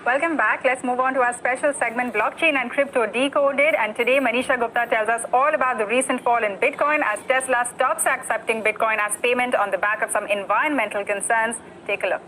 Welcome back. Let's move on to our special segment, Blockchain and Crypto Decoded. And today, Manisha Gupta tells us all about the recent fall in Bitcoin as Tesla stops accepting Bitcoin as payment on the back of some environmental concerns. Take a look.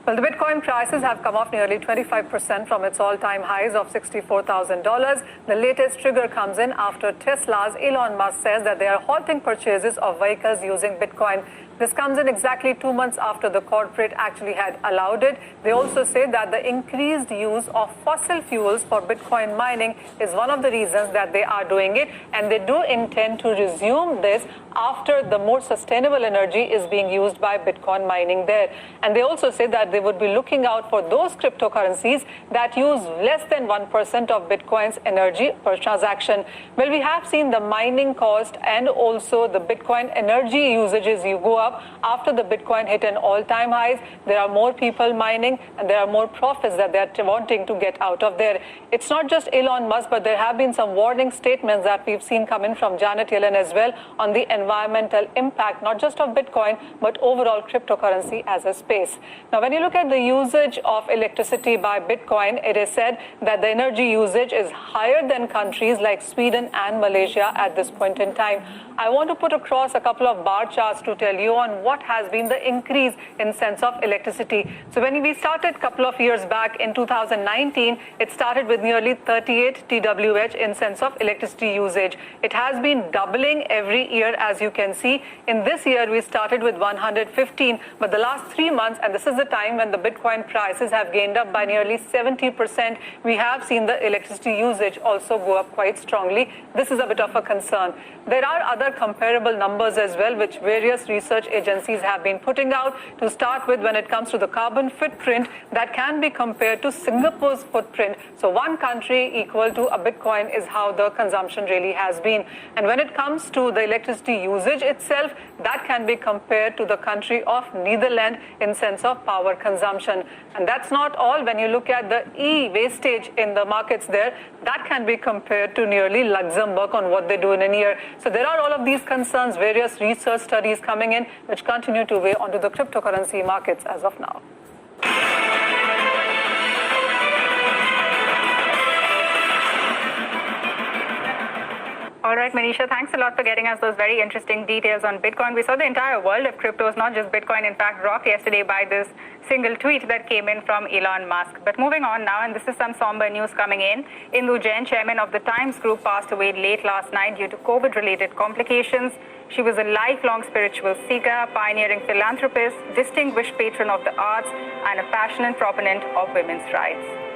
Well, the Bitcoin prices have come off nearly 25% from its all-time highs of $64,000. The latest trigger comes in after Tesla's Elon Musk says that they are halting purchases of vehicles using Bitcoin. This comes in exactly 2 months after the corporate actually had allowed it. They also say that the increased use of fossil fuels for Bitcoin mining is one of the reasons that they are doing it, and they do intend to resume this after the more sustainable energy is being used by Bitcoin mining there. And they also say that they would be looking out for those cryptocurrencies that use less than 1% of Bitcoin's energy per transaction. Well, we have seen the mining cost and also the Bitcoin energy usages you go up after the Bitcoin hit an all-time highs. There are more people mining and there are more profits that they're wanting to get out of there. It's not just Elon Musk, but there have been some warning statements that we've seen come in from Janet Yellen as well on the environmental impact, not just of Bitcoin, but overall cryptocurrency as a space. Now, when you look at the usage of electricity by Bitcoin, it is said that the energy usage is higher than countries like Sweden and Malaysia at this point in time. I want to put across a couple of bar charts to tell you on what has been the increase in sense of electricity. So when we started a couple of years back in 2019, it started with nearly 38 TWh in sense of electricity usage. It has been doubling every year, as you can see. In this year, we started with 115, but the last 3 months, and this is the time when the Bitcoin prices have gained up by nearly 70%, we have seen the electricity usage also go up quite strongly. This is a bit of a concern. There are other comparable numbers as well, which various research agencies have been putting out. To start with, when it comes to the carbon footprint, that can be compared to Singapore's footprint. So one country equal to a Bitcoin is how the consumption really has been. And when it comes to the electricity usage itself, that can be compared to the country of Netherlands in sense of power consumption. And that's not all. When you look at the e-wastage in the markets there, that can be compared to nearly Luxembourg on what they do in a year. So there are all of these concerns, various research studies coming in, which continue to weigh onto the cryptocurrency markets as of now. All right, Manisha, thanks a lot for getting us those very interesting details on Bitcoin. We saw the entire world of cryptos, not just Bitcoin, in fact, rocked yesterday by this single tweet that came in from Elon Musk. But moving on now, and this is some somber news coming in. Indu Jain, chairman of the Times Group, passed away late last night due to COVID-related complications. She was a lifelong spiritual seeker, pioneering philanthropist, distinguished patron of the arts, and a passionate proponent of women's rights.